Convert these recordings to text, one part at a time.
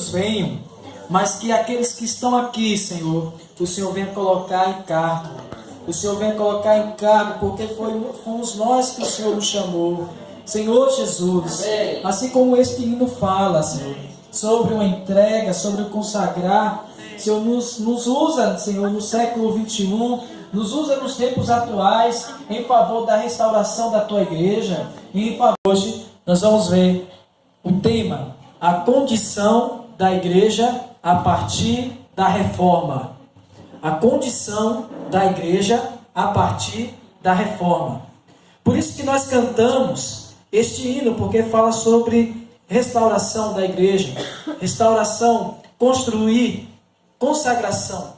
todos venham, mas que aqueles que estão aqui, Senhor, o Senhor venha colocar em cargo. O Senhor venha colocar em cargo, porque fomos nós que o Senhor nos chamou. Senhor Jesus, assim como este hino fala, Senhor, sobre uma entrega, sobre o consagrar, Senhor, nos usa, Senhor, no século 21, nos usa nos tempos atuais, em favor da restauração da Tua igreja. E em favor, hoje, nós vamos ver o tema, a condição da igreja a partir da reforma. A condição da igreja a partir da reforma. Por isso que nós cantamos este hino, porque fala sobre restauração da igreja, restauração, construir, consagração.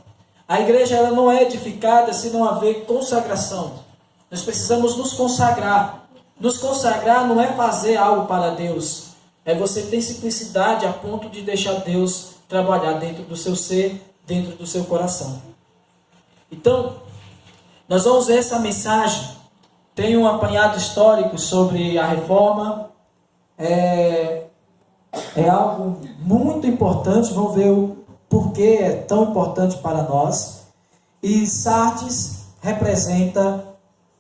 A igreja ela não é edificada se não haver consagração. Nós precisamos nos consagrar. Nos consagrar não é fazer algo para Deus. É você ter simplicidade a ponto de deixar Deus trabalhar dentro do seu ser, dentro do seu coração. Então, nós vamos ver essa mensagem. Tem um apanhado histórico sobre a reforma. É algo muito importante. Vamos ver o porquê é tão importante para nós. E Sardes representa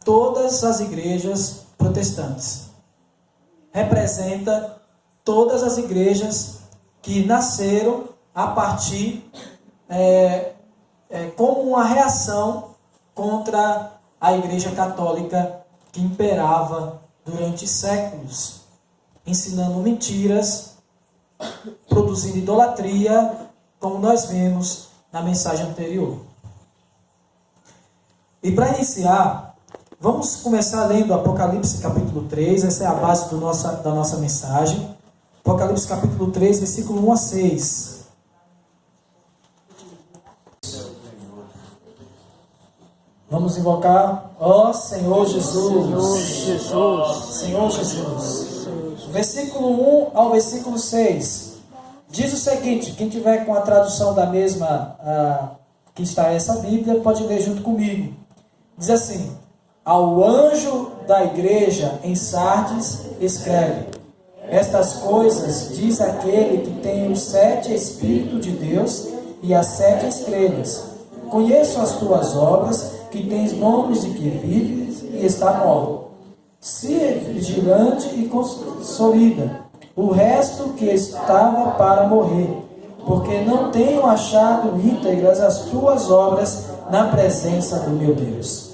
todas as igrejas protestantes. Representa todas as igrejas que nasceram a partir como uma reação contra a igreja católica que imperava durante séculos, ensinando mentiras, produzindo idolatria, como nós vemos na mensagem anterior. E para iniciar, vamos começar lendo Apocalipse capítulo 3, essa é a base da nossa mensagem. Apocalipse capítulo 3, versículo 1 a 6. Vamos invocar, ó Senhor Jesus. Senhor Jesus. Senhor Jesus. Versículo 1 ao versículo 6. Diz o seguinte, quem tiver com a tradução da mesma que está essa Bíblia, pode ler junto comigo. Diz assim: ao anjo da igreja em Sardes escreve: estas coisas diz aquele que tem os 7 Espíritos de Deus e as 7 estrelas. Conheço as tuas obras, que tens nomes de que vives e está morto. Se vigilante e consolida o resto que estava para morrer, porque não tenho achado íntegras as tuas obras na presença do meu Deus.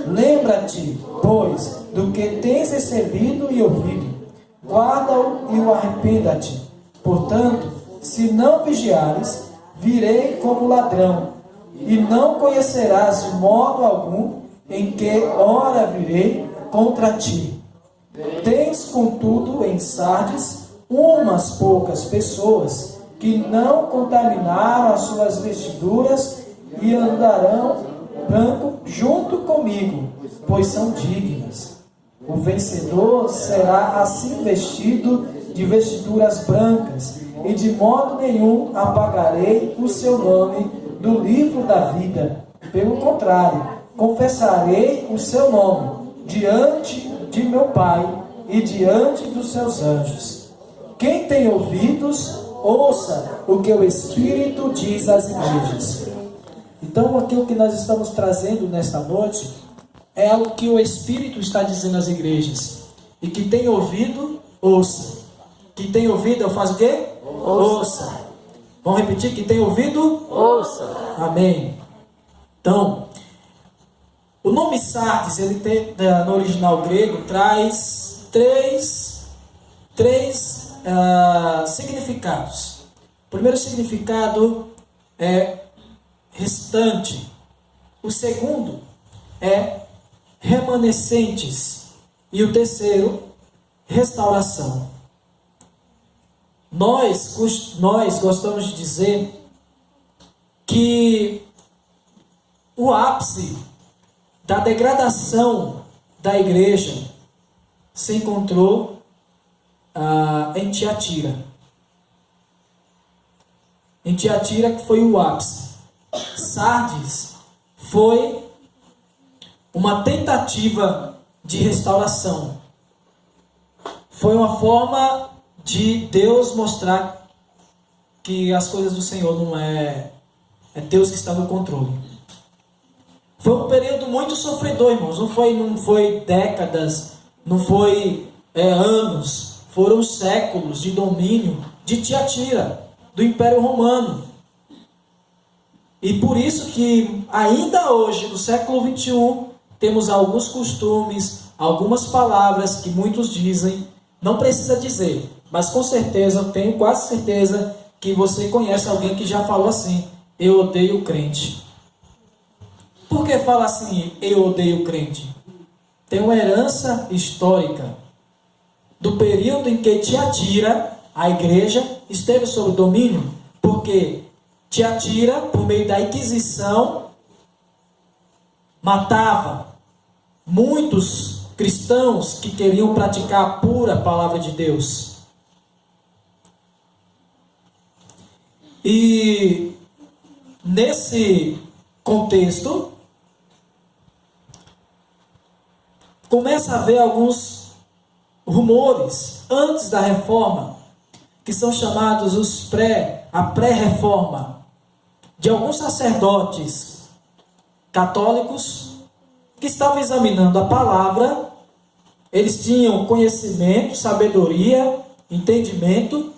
Lembra-te, pois, do que tens recebido e ouvido. Guarda-o e o arrependa-te. Portanto, se não vigiares, virei como ladrão, e não conhecerás de modo algum em que hora virei contra ti. Tens, contudo, em Sardes, umas poucas pessoas que não contaminaram as suas vestiduras e andarão branco junto comigo, pois são dignas. O vencedor será assim vestido de vestiduras brancas, e de modo nenhum apagarei o seu nome do livro da vida. Pelo contrário, confessarei o seu nome diante de meu Pai e diante dos seus anjos. Quem tem ouvidos, ouça o que o Espírito diz às igrejas. Então, aquilo que nós estamos trazendo nesta noite é algo que o Espírito está dizendo às igrejas. E que tem ouvido, ouça. Que tem ouvido, eu faço o quê? Ouça. Vamos repetir? Que tem ouvido? Ouça. Amém. Então, o nome Sardes, ele tem, no original grego, traz três significados. O primeiro significado é restante. O segundo é remanescentes. E o terceiro, restauração. Nós gostamos de dizer que o ápice da degradação da igreja se encontrou em Tiatira. Em Tiatira que foi o ápice. Sardes foi uma tentativa de restauração. Foi uma forma de Deus mostrar que as coisas do Senhor não é Deus que está no controle. Foi um período muito sofredor, irmãos. Não foi décadas, não foi anos. Foram séculos de domínio de Tiatira, do Império Romano. E por isso que ainda hoje, no século 21, temos alguns costumes, algumas palavras que muitos dizem, não precisa dizer, mas com certeza, eu tenho quase certeza que você conhece alguém que já falou assim: eu odeio o crente. Por que fala assim, eu odeio o crente? Tem uma herança histórica do período em que Tiatira, a igreja, esteve sob domínio, porque Tiatira, por meio da Inquisição, matava muitos cristãos que queriam praticar a pura palavra de Deus. E nesse contexto, começa a haver alguns rumores antes da reforma, que são chamados a pré-reforma, de alguns sacerdotes católicos que estavam examinando a palavra. Eles tinham conhecimento, sabedoria, entendimento,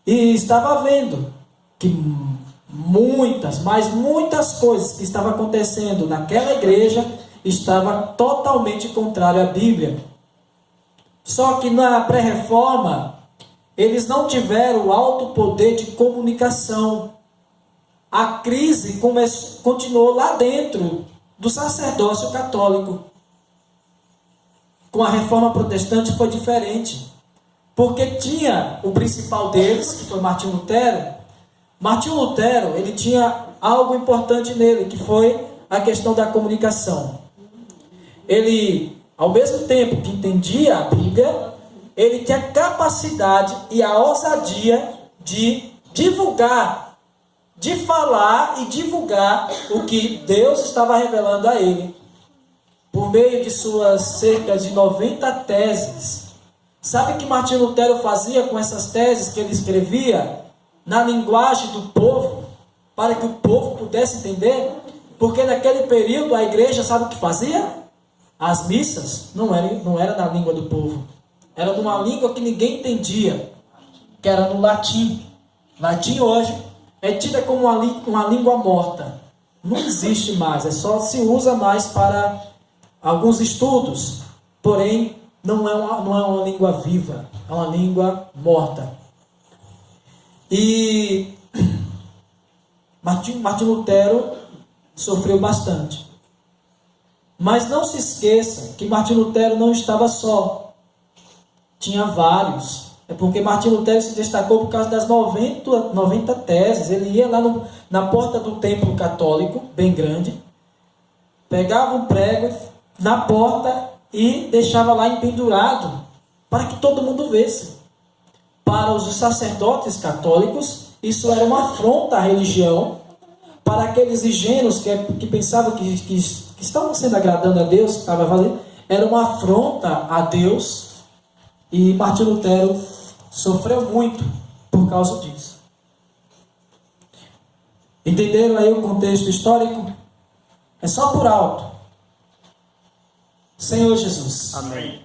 e estava vendo que muitas coisas que estavam acontecendo naquela igreja estava totalmente contrário à Bíblia. Só que na pré-reforma, eles não tiveram alto poder de comunicação. A crise continuou lá dentro do sacerdócio católico. Com a reforma protestante foi diferente. Porque tinha o principal deles, que foi Martinho Lutero. Martinho Lutero, ele tinha algo importante nele, que foi a questão da comunicação. Ele, ao mesmo tempo que entendia a Bíblia, ele tinha a capacidade e a ousadia de divulgar, de falar e divulgar o que Deus estava revelando a ele, por meio de suas cerca de 90 teses. Sabe o que Martinho Lutero fazia com essas teses que ele escrevia na linguagem do povo, para que o povo pudesse entender? Porque naquele período a igreja, sabe o que fazia? As missas não era na língua do povo, era numa língua que ninguém entendia, que era no latim. Latim hoje é tida como uma língua morta, não existe mais, só se usa mais para alguns estudos, porém não é uma língua viva, é uma língua morta. E Martinho Lutero sofreu bastante. Mas não se esqueça que Martinho Lutero não estava só. Tinha vários. É porque Martinho Lutero se destacou por causa das 90 teses. Ele ia lá na porta do templo católico, bem grande, pegava um prego na porta e deixava lá empendurado, para que todo mundo visse. Para os sacerdotes católicos, isso era uma afronta à religião. Para aqueles ingênuos que pensavam que estavam sendo agradando a Deus, que estava valendo, era uma afronta a Deus. E Martinho Lutero sofreu muito por causa disso. Entenderam aí o contexto histórico? É só por alto. Senhor Jesus. Amém.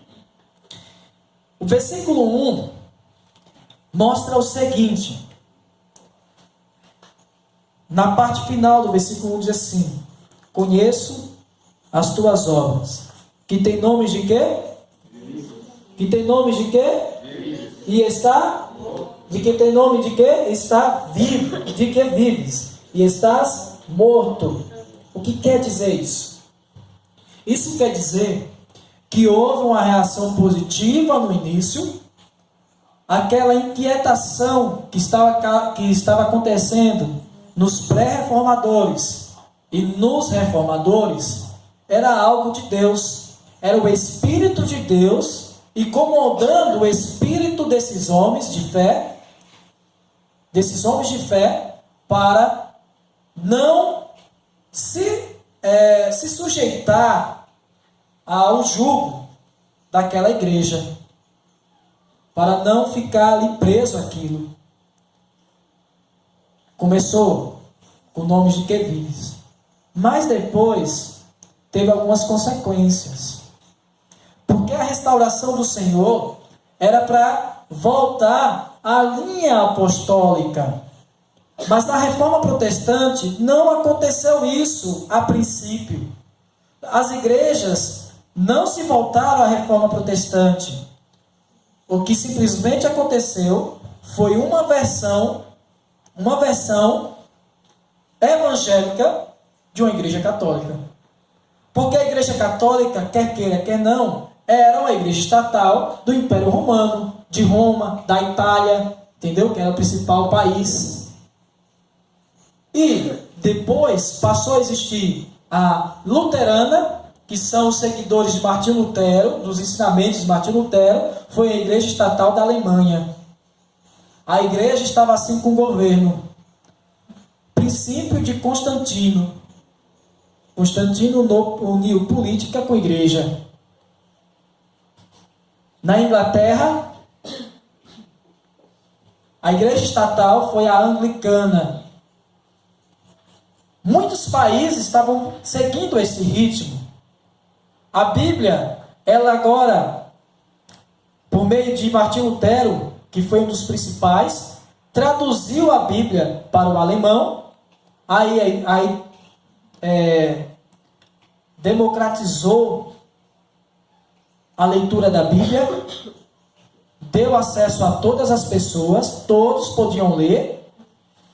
O versículo 1 mostra o seguinte. Na parte final do versículo 1 diz assim: conheço as tuas obras, que tem nomes de quê? Que tem nomes de quê? E está? De que tem nome de quê? Está vivo. De que vives? E estás morto. O que quer dizer isso? Isso quer dizer que houve uma reação positiva no início. Aquela inquietação que estava acontecendo nos pré-reformadores e nos reformadores era algo de Deus. Era o Espírito de Deus incomodando o espírito desses homens de fé, para não se sujeitar ao jugo daquela igreja, para não ficar ali preso àquilo. Começou com nomes de quevives, mas depois teve algumas consequências. Porque a restauração do Senhor era para voltar à linha apostólica. Mas na Reforma Protestante não aconteceu isso a princípio. As igrejas não se voltaram à Reforma Protestante. O que simplesmente aconteceu foi uma versão evangélica de uma igreja católica. Porque a igreja católica, quer queira, quer não, era uma igreja estatal do Império Romano, de Roma, da Itália, entendeu? Que era o principal país. E depois passou a existir a luterana, que são os seguidores de Martinho Lutero, dos ensinamentos de Martinho Lutero, foi a igreja estatal da Alemanha. A igreja estava assim com o governo. Princípio de Constantino. Constantino uniu política com a igreja. Na Inglaterra, a igreja estatal foi a anglicana. Muitos países estavam seguindo esse ritmo. A Bíblia, ela agora, por meio de Martinho Lutero, que foi um dos principais, traduziu a Bíblia para o alemão, democratizou a leitura da Bíblia, deu acesso a todas as pessoas, todos podiam ler,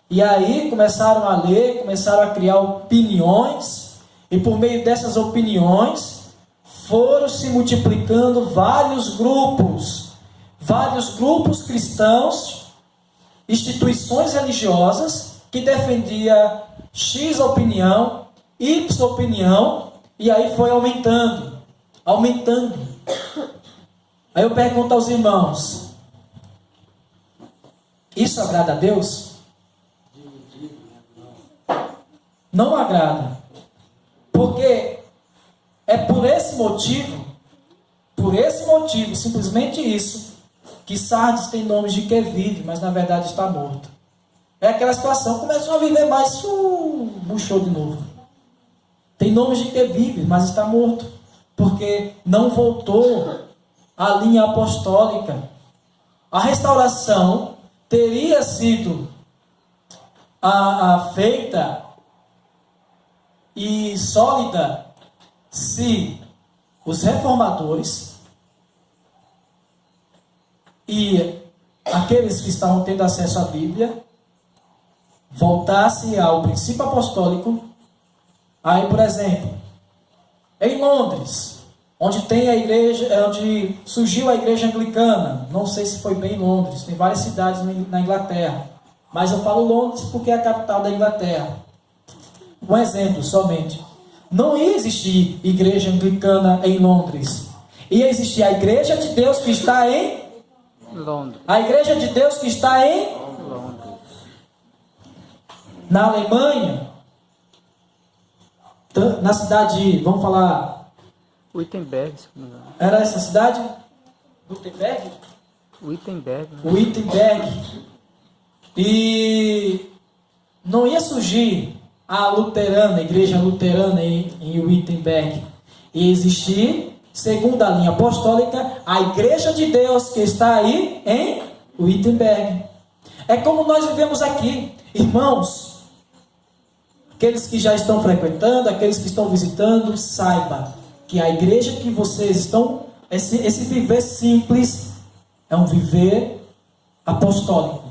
e aí começaram a ler, começaram a criar opiniões, e por meio dessas opiniões foram se multiplicando vários grupos cristãos, instituições religiosas que defendia X opinião, Y opinião, e aí foi aumentando. Aí eu pergunto aos irmãos, isso agrada a Deus? Não agrada. Porque é por esse motivo, simplesmente isso, que Sardes tem nomes de que vive, mas na verdade está morto. É aquela situação, começou a viver mais, murchou de novo. Tem nomes de que vive, mas está morto. Porque não voltou à linha apostólica. A restauração teria sido feita e sólida se os reformadores e aqueles que estavam tendo acesso à Bíblia voltassem ao princípio apostólico. Aí, por exemplo, em Londres, onde tem a igreja, onde surgiu a igreja anglicana, não sei se foi bem em Londres, tem várias cidades na Inglaterra, mas eu falo Londres porque é a capital da Inglaterra. Um exemplo somente. Não ia existir igreja anglicana em Londres. Ia existir a igreja de Deus que está em Londres. A igreja de Deus que está em Londres. Na Alemanha, na cidade, vamos falar, Wittenberg. Era essa cidade? Wittenberg? Wittenberg. Wittenberg. E não ia surgir a luterana, a igreja luterana em Wittenberg. Ia existir, segundo a linha apostólica, a igreja de Deus que está aí em Wittenberg. É como nós vivemos aqui, irmãos. Aqueles que já estão frequentando, aqueles que estão visitando, saiba que a igreja que vocês estão, esse viver simples, é um viver apostólico.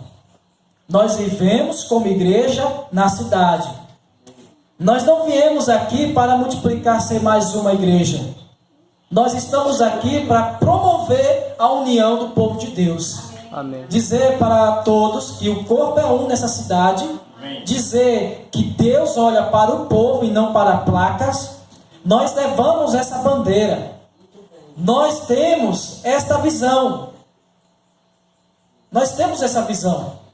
Nós vivemos como igreja na cidade. Nós não viemos aqui para multiplicar, ser mais uma igreja. Nós estamos aqui para promover a união do povo de Deus. Amém. Dizer para todos que o corpo é um nessa cidade. Dizer que Deus olha para o povo e não para placas. Nós levamos essa bandeira. Nós temos esta visão. Nós temos essa visão.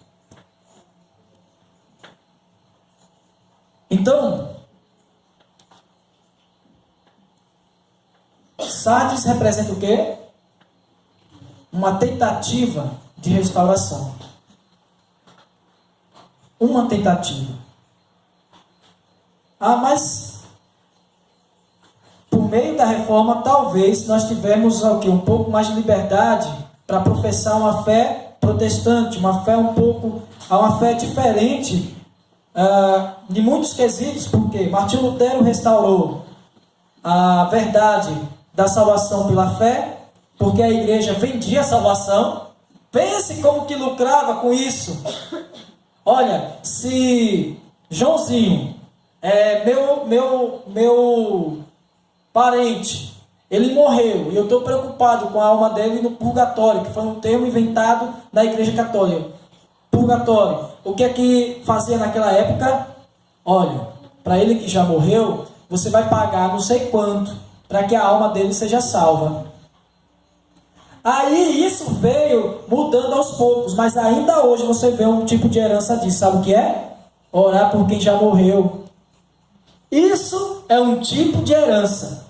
Então, Sardes representa o quê? Uma tentativa de restauração. uma tentativa. Mas por meio da reforma, talvez nós tivemos um pouco mais de liberdade para professar uma fé protestante, uma fé diferente de muitos quesitos, porque Martinho Lutero restaurou a verdade da salvação pela fé, porque a igreja vendia a salvação. Pense como que lucrava com isso. Olha, se Joãozinho meu parente, ele morreu e eu estou preocupado com a alma dele no purgatório, que foi um termo inventado na Igreja Católica. Purgatório. O que é que fazia naquela época? Olha, para ele que já morreu, você vai pagar não sei quanto para que a alma dele seja salva. Aí isso veio mudando aos poucos, mas ainda hoje você vê um tipo de herança disso. Sabe o que é? Orar por quem já morreu. Isso é um tipo de herança.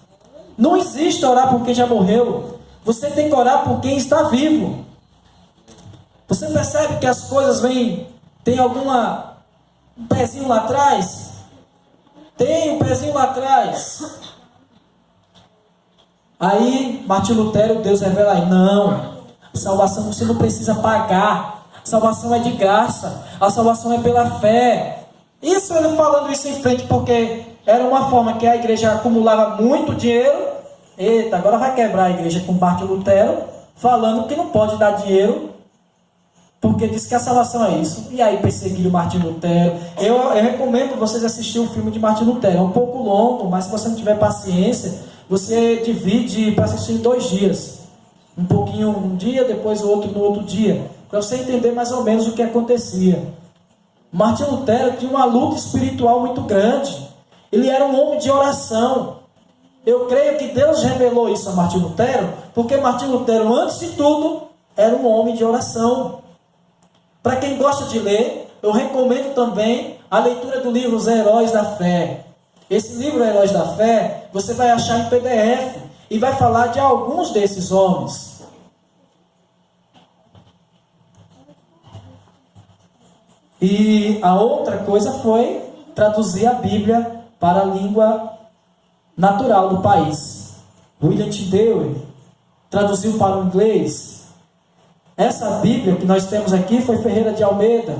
Não existe orar por quem já morreu. Você tem que orar por quem está vivo. Você percebe que as coisas tem um pezinho lá atrás? Tem um pezinho lá atrás. Aí, Martinho Lutero, Deus revela aí, não, salvação você não precisa pagar, salvação é de graça, a salvação é pela fé. Isso ele falando isso em frente, porque era uma forma que a igreja acumulava muito dinheiro. Eita, agora vai quebrar a igreja com Martinho Lutero, falando que não pode dar dinheiro, porque diz que a salvação é isso. E aí perseguiram Martinho Lutero. Eu recomendo vocês assistirem o filme de Martinho Lutero, é um pouco longo, mas se você não tiver paciência, você divide para assistir em 2 dias. Um pouquinho um dia, depois o outro no outro dia. Para você entender mais ou menos o que acontecia. Martinho Lutero tinha uma luta espiritual muito grande. Ele era um homem de oração. Eu creio que Deus revelou isso a Martinho Lutero, porque Martinho Lutero, antes de tudo, era um homem de oração. Para quem gosta de ler, eu recomendo também a leitura do livro Os Heróis da Fé. Esse livro, Heróis da Fé, você vai achar em PDF e vai falar de alguns desses homens. E a outra coisa foi traduzir a Bíblia para a língua natural do país. William T. Dewey traduziu para o inglês. Essa Bíblia que nós temos aqui foi Ferreira de Almeida,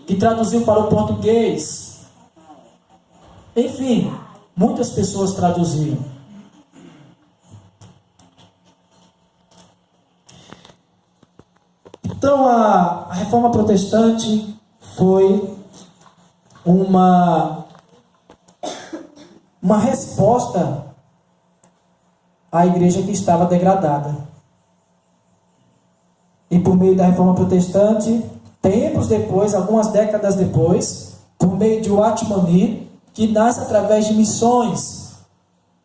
que traduziu para o português. Enfim, muitas pessoas traduziram. Então, a Reforma Protestante foi uma resposta à igreja que estava degradada. E por meio da Reforma Protestante, tempos depois, algumas décadas depois, por meio de Watchmani, que nasce através de missões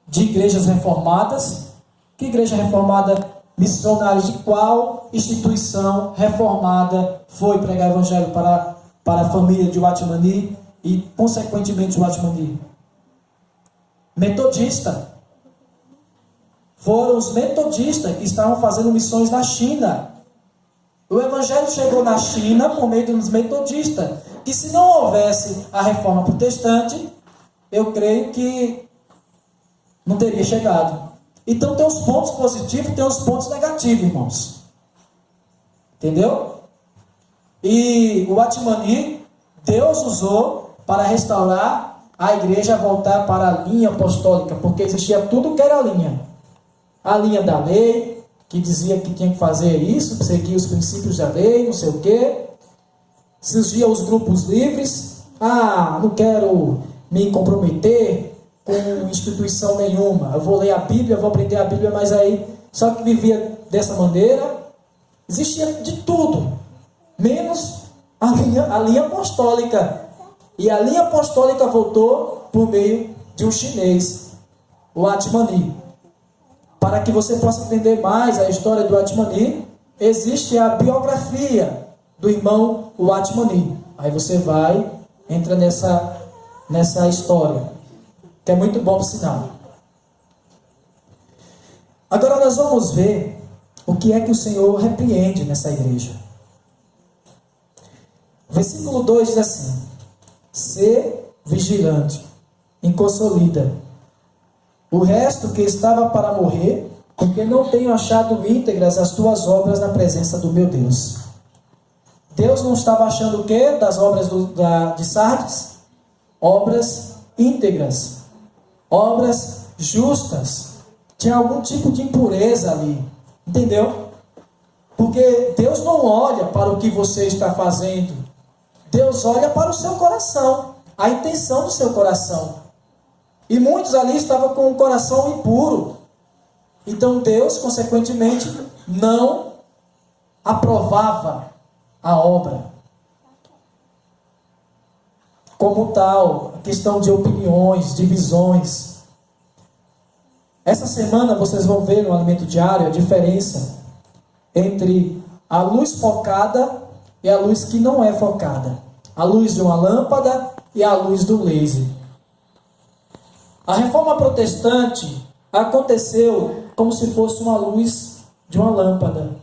de igrejas reformadas. Que igreja reformada? Missionários de qual instituição reformada foi pregar o evangelho para a família de Watchmani e, consequentemente, Watchmani? Metodista. Foram os metodistas que estavam fazendo missões na China. O evangelho chegou na China por meio dos metodistas, que se não houvesse a reforma protestante, eu creio que não teria chegado. Então tem os pontos positivos e tem os pontos negativos, irmãos. Entendeu? E o Watchmani, Deus usou para restaurar a igreja, voltar para a linha apostólica, porque existia tudo que era a linha. A linha da lei, que dizia que tinha que fazer isso, seguir os princípios da lei, não sei o quê. Surgiam os grupos livres. Não quero me comprometer com instituição nenhuma. Eu vou ler a Bíblia, vou aprender a Bíblia, mas aí só que vivia dessa maneira. Existia de tudo, menos a linha apostólica. E a linha apostólica voltou por meio de um chinês, o Watchmani. Para que você possa entender mais a história do Watchmani, existe a biografia do irmão Watchmani. Aí você entra nessa história, que é muito bom por sinal. Agora nós vamos ver o que é que o Senhor repreende nessa igreja. Versículo 2 diz assim: Sê vigilante, e consolida o resto que estava para morrer, porque não tenho achado íntegras as tuas obras na presença do meu Deus. Deus não estava achando o quê das obras de Sardes? Obras íntegras, obras justas. Tinha algum tipo de impureza ali, entendeu? Porque Deus não olha para o que você está fazendo, Deus olha para o seu coração, a intenção do seu coração. E muitos ali estavam com o coração impuro. Então Deus, consequentemente, não aprovava a obra. Como tal, questão de opiniões, divisões. Essa semana vocês vão ver no Alimento Diário a diferença entre a luz focada e a luz que não é focada. A luz de uma lâmpada e a luz do laser. A reforma protestante aconteceu como se fosse uma luz de uma lâmpada.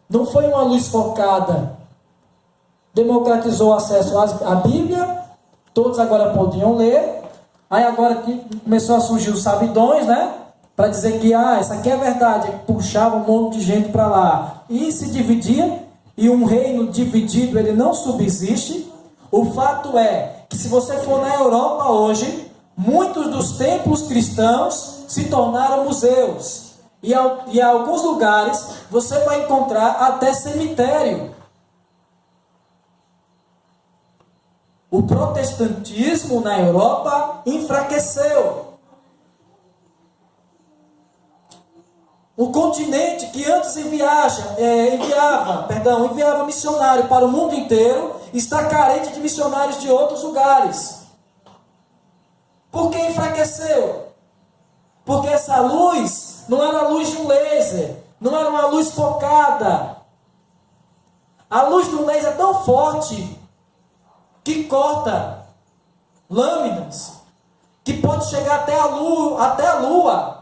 Não foi uma luz focada. Democratizou o acesso à Bíblia, todos agora podiam ler. Aí agora começou a surgir os sabidões, né? Para dizer que isso aqui é verdade. Puxava um monte de gente para lá. E se dividia. E um reino dividido, ele não subsiste. O fato é que se você for na Europa hoje, muitos dos templos cristãos se tornaram museus. E em alguns lugares você vai encontrar até cemitério. O protestantismo na Europa enfraqueceu. O continente que antes enviava missionário para o mundo inteiro, está carente de missionários de outros lugares. Por que enfraqueceu? Porque essa luz não era a luz de um laser, não era uma luz focada. A luz do laser é tão forte que corta lâminas, que pode chegar até a lua.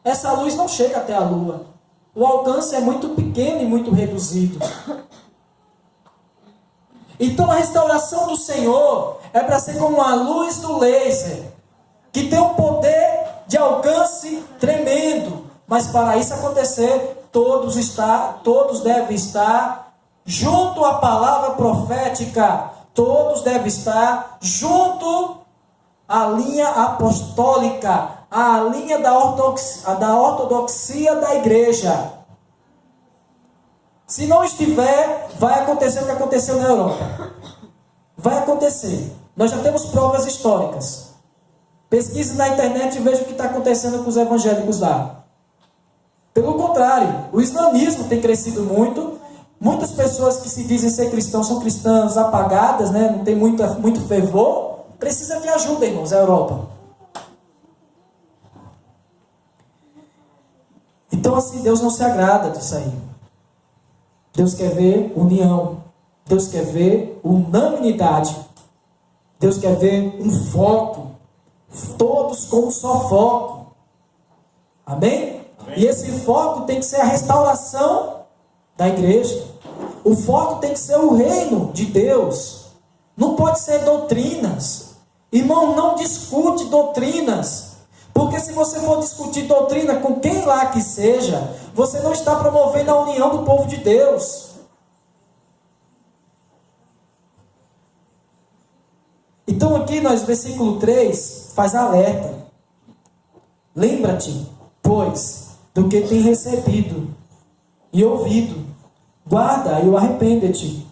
Essa luz não chega até a lua. O alcance é muito pequeno e muito reduzido. Então a restauração do Senhor é para ser como a luz do laser, que tem um poder de alcance tremendo. Mas para isso acontecer, todos devem estar junto à palavra profética. Todos devem estar junto à linha apostólica, à linha da ortodoxia da igreja. Se não estiver, vai acontecer o que aconteceu na Europa. Vai acontecer. Nós já temos provas históricas. Pesquise na internet e veja o que está acontecendo com os evangélicos lá. Pelo contrário, o islamismo tem crescido muito. Muitas pessoas que se dizem ser cristãos são cristãs apagadas, né? Não tem muito fervor. Precisa de ajuda, irmãos, a Europa. Então assim, Deus não se agrada disso aí. Deus quer ver união. Deus quer ver unanimidade. Deus quer ver um foco. Todos com um só foco. Amém? E esse foco tem que ser a restauração da igreja. O foco tem que ser o reino de Deus. Não pode ser doutrinas. Irmão, não discute doutrinas. Porque se você for discutir doutrina com quem lá que seja, você não está promovendo a união do povo de Deus. Então aqui nós, versículo 3, faz alerta. Lembra-te, pois, do que tem recebido e ouvido. Guarda e arrepende-te.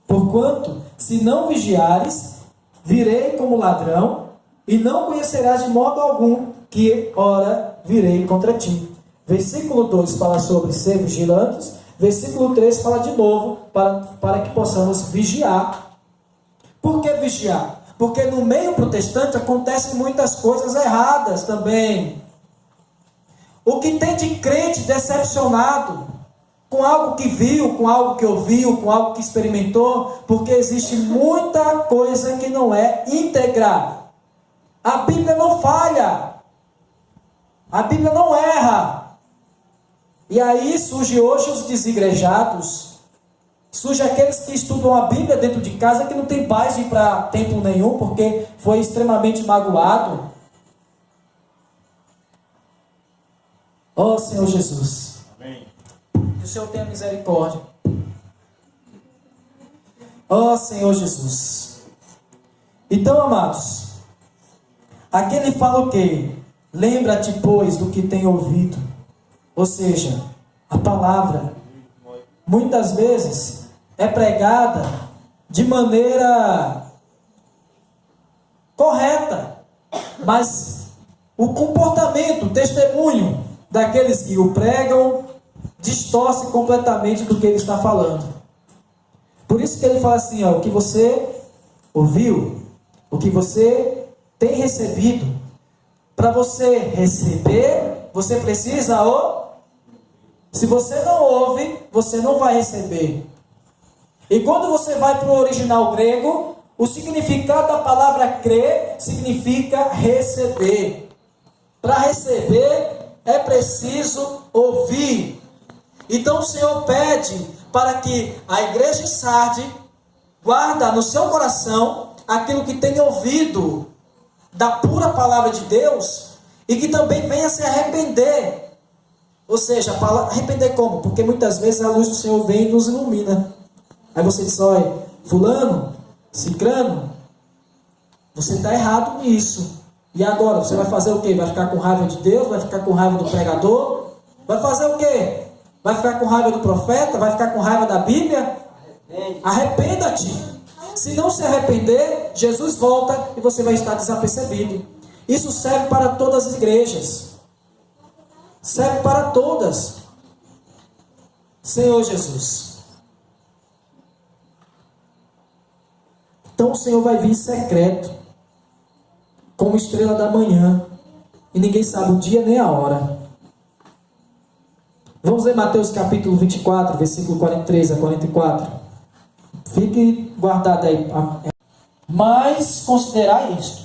Porquanto, se não vigiares, virei como ladrão, e não conhecerás de modo algum que, ora, virei contra ti. Versículo 2 fala sobre ser vigilantes. Versículo 3 fala de novo, para que possamos vigiar. Por que vigiar? Porque no meio protestante acontecem muitas coisas erradas também. O que tem de crente decepcionado com algo que viu, com algo que ouviu, com algo que experimentou, porque existe muita coisa que não é íntegra. A Bíblia não falha. A Bíblia não erra. E aí surge hoje os desigrejados, Surge aqueles que estudam a Bíblia dentro de casa que não tem paz de ir para templo nenhum porque foi extremamente magoado. Ó Senhor Jesus. Amém. Que o Senhor tenha misericórdia. Ó Senhor Jesus. Então, amados, aqui ele fala o quê? Lembra-te, pois, do que tem ouvido. Ou seja, a palavra, muitas vezes, é pregada de maneira correta, mas o comportamento, o testemunho daqueles que o pregam, distorce completamente do que ele está falando. Por isso que ele fala assim, ó, o que você ouviu, o que você tem recebido, para você receber, você precisa se você não ouve, você não vai receber. E quando você vai para o original grego, o significado da palavra crer significa receber. Para receber, é preciso ouvir. Então o Senhor pede para que a igreja em Sardes guarda no seu coração aquilo que tem ouvido da pura palavra de Deus e que também venha se arrepender. Ou seja, arrepender como? Porque muitas vezes a luz do Senhor vem e nos ilumina. Aí você diz, olha, fulano, cicrano, você está errado nisso. E agora, você vai fazer o quê? Vai ficar com raiva de Deus? Vai ficar com raiva do pregador? Vai fazer o quê? Vai ficar com raiva do profeta? Vai ficar com raiva da Bíblia? Arrependa-te. Se não se arrepender, Jesus volta e você vai estar desapercebido. Isso serve para todas as igrejas. Serve para todas. Senhor Jesus. Então o Senhor vai vir secreto, como estrela da manhã, e ninguém sabe o dia nem a hora. Vamos ler Mateus capítulo 24, versículo 43 a 44. Fique guardado aí. Mas considerai isto: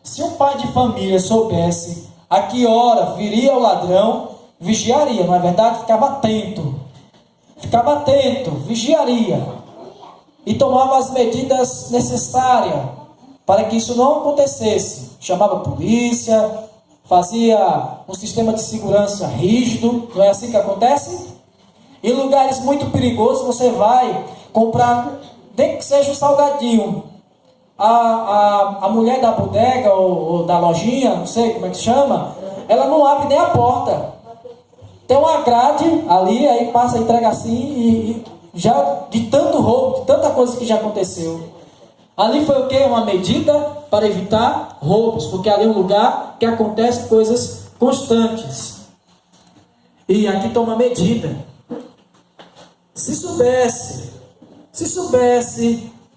se um pai de família soubesse a que hora viria o ladrão, vigiaria, não é verdade? Ficava atento, vigiaria, e tomava as medidas necessárias para que isso não acontecesse. Chamava a polícia, fazia um sistema de segurança rígido. Não é assim que acontece? Em lugares muito perigosos você vai comprar, nem que seja um salgadinho. A mulher da bodega ou da lojinha, não sei como é que se chama, ela não abre nem a porta. Tem uma grade ali, aí passa a entrega assim, e já de tanto roubo, de tanta coisa que já aconteceu. Ali foi o quê? Uma medida para evitar roubos, porque ali é um lugar que acontece coisas constantes. E aqui toma medida. Se soubesse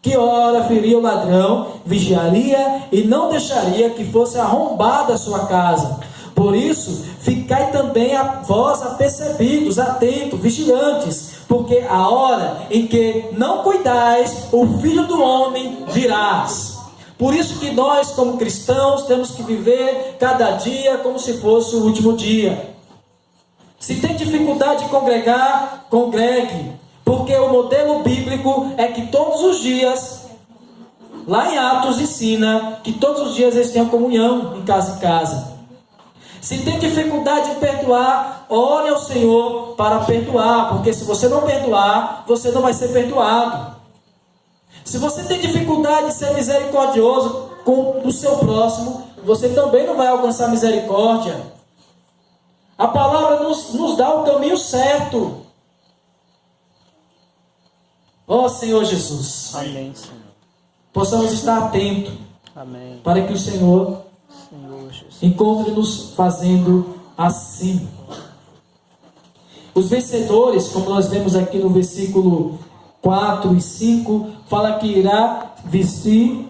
que hora viria o ladrão, vigiaria e não deixaria que fosse arrombada a sua casa. Por isso, ficai também vós apercebidos, atentos, vigilantes, porque a hora em que não cuidais, o Filho do Homem virás. Por isso que nós, como cristãos, temos que viver cada dia como se fosse o último dia. Se tem dificuldade de congregar, congregue, porque o modelo bíblico é que todos os dias, lá em Atos ensina que todos os dias eles tenham comunhão em casa. Se tem dificuldade de perdoar, ore ao Senhor para perdoar, porque se você não perdoar, você não vai ser perdoado. Se você tem dificuldade de ser misericordioso com o seu próximo, você também não vai alcançar misericórdia. A palavra nos dá o caminho certo. Ó Senhor Jesus. Amém, Senhor. Possamos estar atentos. Amém. Para que o Senhor Jesus. encontre-nos fazendo assim. Os vencedores, como nós vemos aqui no versículo 4 e 5, fala que irá vestir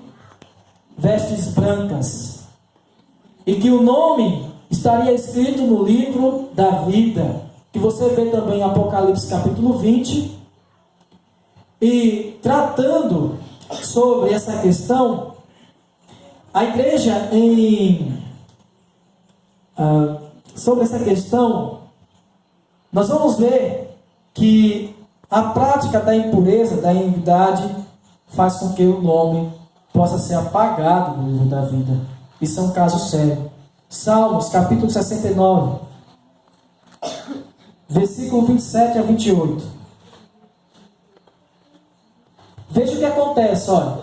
vestes brancas. E que o nome estaria escrito no livro da vida. Que você vê também em Apocalipse capítulo 20. E tratando sobre essa questão, a igreja sobre essa questão, nós vamos ver que A prática da impureza, da iniquidade, faz com que o nome possa ser apagado do livro da vida. Isso é um caso sério. Salmos, capítulo 69, versículo 27 a 28. Veja o que acontece, olha.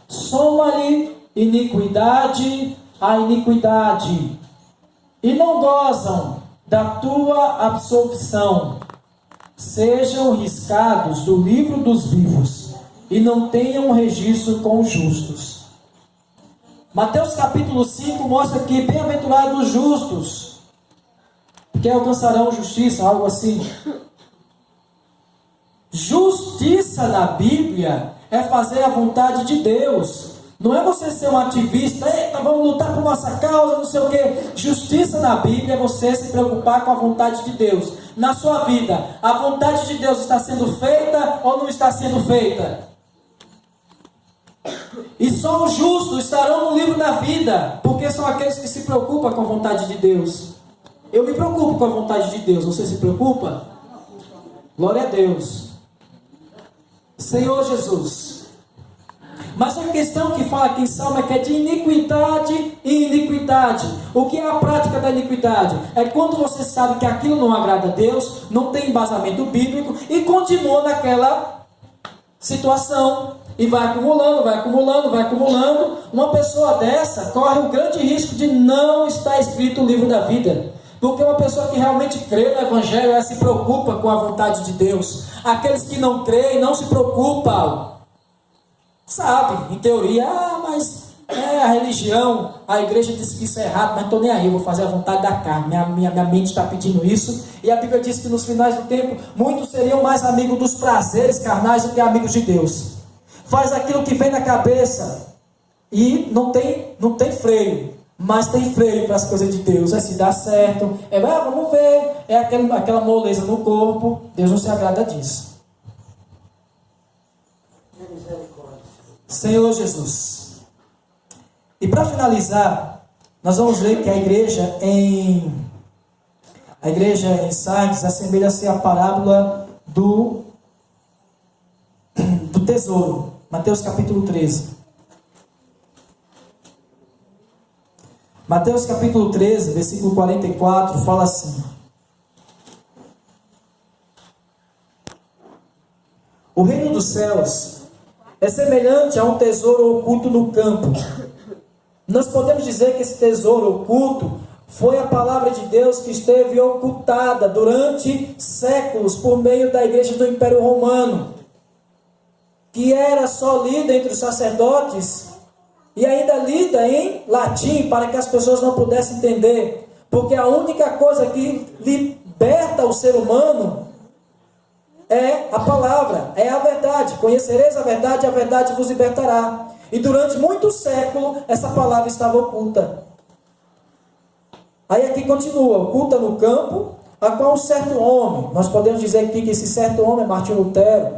Soma-lhe iniquidade a iniquidade, e não gozam da tua absolvição. Sejam riscados do livro dos vivos, e não tenham registro com os justos. Mateus capítulo 5 mostra que bem-aventurados os justos, porque alcançarão justiça, algo assim. Justiça na Bíblia é fazer a vontade de Deus. Não é você ser um ativista, eita, vamos lutar por nossa causa, não sei o quê. Justiça na Bíblia é você se preocupar com a vontade de Deus. Na sua vida, a vontade de Deus está sendo feita ou não está sendo feita? E só os justos estarão no livro da vida, porque são aqueles que se preocupam com a vontade de Deus. Eu me preocupo com a vontade de Deus, você se preocupa? Glória a Deus. Senhor Jesus. Mas a questão que fala aqui em Salmo é que é de iniquidade e iniquidade. O que é a prática da iniquidade? É quando você sabe que aquilo não agrada a Deus, não tem embasamento bíblico e continua naquela situação. E vai acumulando, vai acumulando, vai acumulando. Uma pessoa dessa corre o grande risco de não estar escrito o livro da vida. Porque uma pessoa que realmente crê no Evangelho, ela se preocupa com a vontade de Deus. Aqueles que não creem, não se preocupam. Sabe, em teoria, mas a religião, a igreja disse que isso é errado, mas estou nem aí, eu vou fazer a vontade da carne. Minha mente está pedindo isso. E a Bíblia diz que nos finais do tempo, muitos seriam mais amigos dos prazeres carnais do que amigos de Deus. Faz aquilo que vem na cabeça e não tem freio. Mas tem freio para as coisas de Deus. Se dá certo, vamos ver. É aquela moleza no corpo. Deus não se agrada disso. Senhor Jesus. E para finalizar, nós vamos ver que a igreja em Sardes assemelha-se à parábola do tesouro. Mateus capítulo 13. Mateus capítulo 13, versículo 44, fala assim: o reino dos céus é semelhante a um tesouro oculto no campo. Nós podemos dizer que esse tesouro oculto foi a palavra de Deus que esteve ocultada durante séculos por meio da igreja do Império Romano, que era só lida entre os sacerdotes e ainda lida em latim para que as pessoas não pudessem entender, porque a única coisa que liberta o ser humano é a palavra, é a verdade. Conhecereis a verdade vos libertará. E durante muitos séculos essa palavra estava oculta. Aí aqui continua, oculta no campo, a qual um certo homem, nós podemos dizer aqui que esse certo homem é Martinho Lutero,